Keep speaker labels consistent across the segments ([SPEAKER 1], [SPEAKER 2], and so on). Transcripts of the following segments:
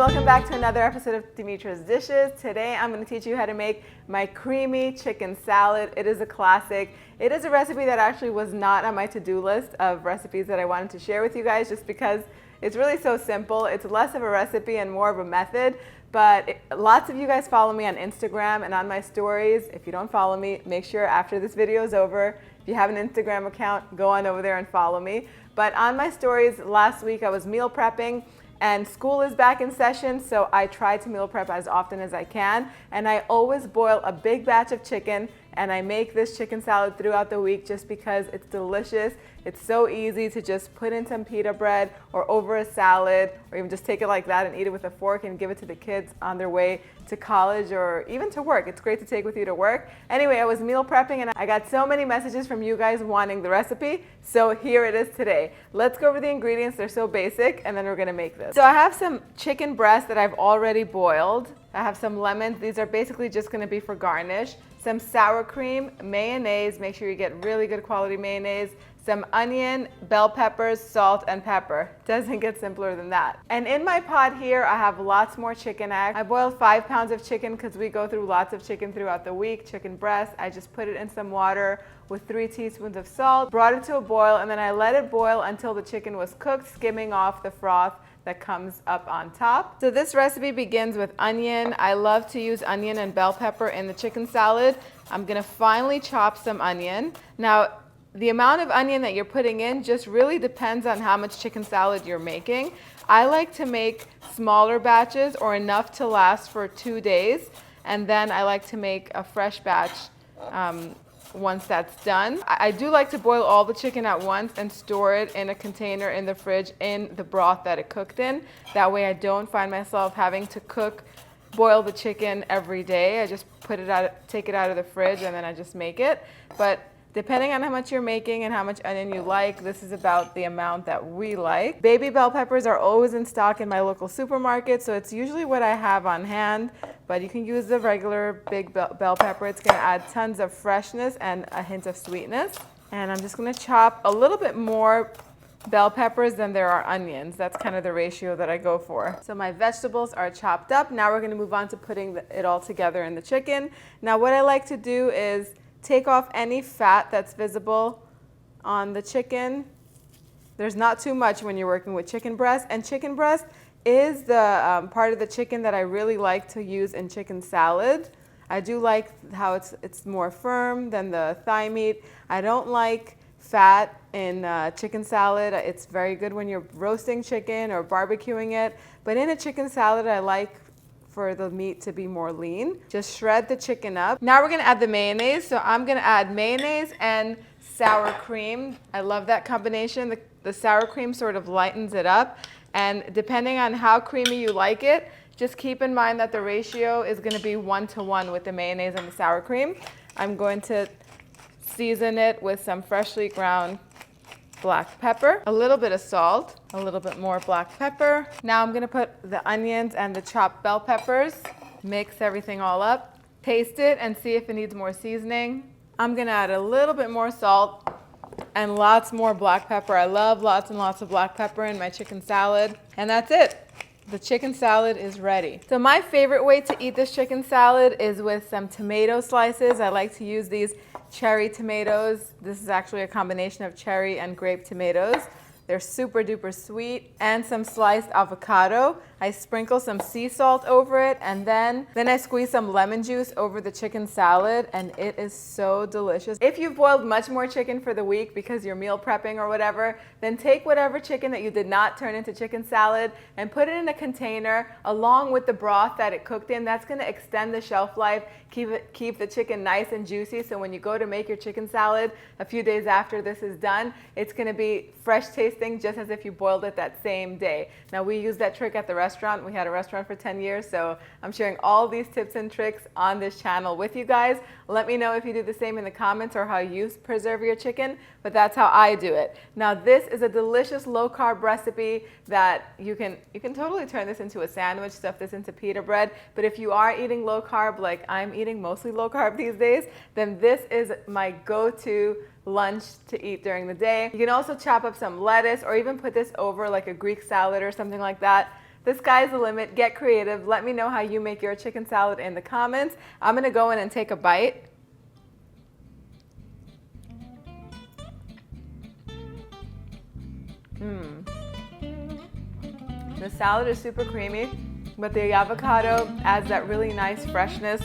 [SPEAKER 1] welcome back to another episode of Dimitra's Dishes. Today I'm going to teach you how to make my creamy chicken salad. It is a classic. It is a recipe that actually was not on my to-do list of recipes that I wanted to share with you guys just because it's really so simple. It's less of a recipe and more of a method. But lots of you guys follow me on Instagram and on my stories. If you don't follow me, make sure after this video is over, if you have an Instagram account, go on over there and follow me. But on my stories last week, I was meal prepping. And school is back in session, so I try to meal prep as often as I can. And I always boil a big batch of chicken, and I make this chicken salad throughout the week just because it's delicious. It's so easy to just put in some pita bread or over a salad, or even just take it like that and eat it with a fork and give it to the kids on their way to college or even to work. It's great to take with you to work. Anyway, I was meal prepping and I got so many messages from you guys wanting the recipe, so here it is today. Let's go over the ingredients. They're so basic, and then we're gonna make this. So I have some chicken breast that I've already boiled. I have some lemons. These are basically just gonna be for garnish. Some sour cream, mayonnaise. Make sure you get really good quality mayonnaise. Some onion, bell peppers, salt, and pepper. Doesn't get simpler than that. And in my pot here, I have lots more chicken eggs. I boiled 5 pounds of chicken because we go through lots of chicken throughout the week. Chicken breast. I just put it in some water with 3 teaspoons of salt, brought it to a boil, and then I let it boil until the chicken was cooked, skimming off the froth that comes up on top. So this recipe begins with onion. I love to use onion and bell pepper in the chicken salad. I'm gonna finely chop some onion. Now, the amount of onion that you're putting in just really depends on how much chicken salad you're making. I like to make smaller batches or enough to last for 2 days, and then I like to make a fresh batch once that's done. I do like to boil all the chicken at once and store it in a container in the fridge in the broth that it cooked in. That way I don't find myself having to boil the chicken every day. I just take it out of the fridge and then I just make it. But depending on how much you're making and how much onion you like, this is about the amount that we like. Baby bell peppers are always in stock in my local supermarket, so it's usually what I have on hand, but you can use the regular big bell pepper. It's gonna add tons of freshness and a hint of sweetness. And I'm just gonna chop a little bit more bell peppers than there are onions. That's kind of the ratio that I go for. So my vegetables are chopped up. Now we're gonna move on to putting it all together in the chicken. Now what I like to do is take off any fat that's visible on the chicken. There's not too much when you're working with chicken breast, and chicken breast is the part of the chicken that I really like to use in chicken salad. I do like how it's more firm than the thigh meat. I don't like fat in chicken salad. It's very good when you're roasting chicken or barbecuing it, but in a chicken salad I like for the meat to be more lean. Just shred the chicken up. Now we're gonna add the mayonnaise. So I'm gonna add mayonnaise and sour cream. I love that combination. The sour cream sort of lightens it up. And depending on how creamy you like it, just keep in mind that the ratio is gonna be 1-to-1 with the mayonnaise and the sour cream. I'm going to season it with some freshly ground black pepper, a little bit of salt, a little bit more black pepper. Now I'm gonna put the onions and the chopped bell peppers, mix everything all up, taste it and see if it needs more seasoning. I'm gonna add a little bit more salt and lots more black pepper. I love lots and lots of black pepper in my chicken salad. And that's it. The chicken salad is ready. So my favorite way to eat this chicken salad is with some tomato slices. I like to use these cherry tomatoes. This is actually a combination of cherry and grape tomatoes. They're super duper sweet, and some sliced avocado. I sprinkle some sea salt over it, and then I squeeze some lemon juice over the chicken salad, and it is so delicious. If you've boiled much more chicken for the week because you're meal prepping or whatever, then take whatever chicken that you did not turn into chicken salad and put it in a container along with the broth that it cooked in. That's gonna extend the shelf life, keep the chicken nice and juicy, so when you go to make your chicken salad a few days after this is done, it's gonna be fresh tasting just as if you boiled it that same day. Now we use that trick at the restaurant. We had a restaurant for 10 years, so I'm sharing all these tips and tricks on this channel with you guys. Let me know if you do the same in the comments or how you preserve your chicken, but that's how I do it. Now this is a delicious low-carb recipe that you can totally turn this into a sandwich, stuff this into pita bread, but if you are eating low-carb like I'm eating mostly low-carb these days, then this is my go-to lunch to eat during the day. You can also chop up some lettuce or even put this over like a Greek salad or something like that. The sky's the limit. Get creative. Let me know how you make your chicken salad in the comments. I'm gonna go in and take a bite. The salad is super creamy, but the avocado adds that really nice freshness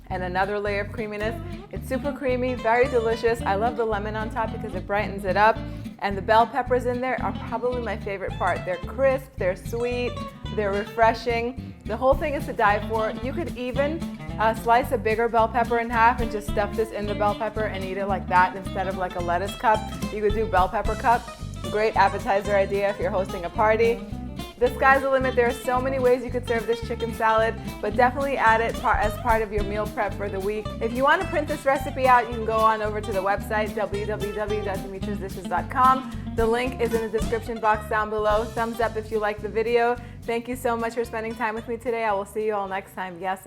[SPEAKER 1] and another layer of creaminess. It's super creamy, very delicious. I love the lemon on top because it brightens it up. And the bell peppers in there are probably my favorite part. They're crisp, they're sweet, they're refreshing. The whole thing is to die for. You could even slice a bigger bell pepper in half and just stuff this in the bell pepper and eat it like that instead of like a lettuce cup. You could do bell pepper cup. Great appetizer idea if you're hosting a party. The sky's the limit. There are so many ways you could serve this chicken salad, but definitely add it as part of your meal prep for the week. If you want to print this recipe out, you can go on over to the website, www.dimitrasdishes.com. The link is in the description box down below. Thumbs up if you like the video. Thank you so much for spending time with me today. I will see you all next time. Yes,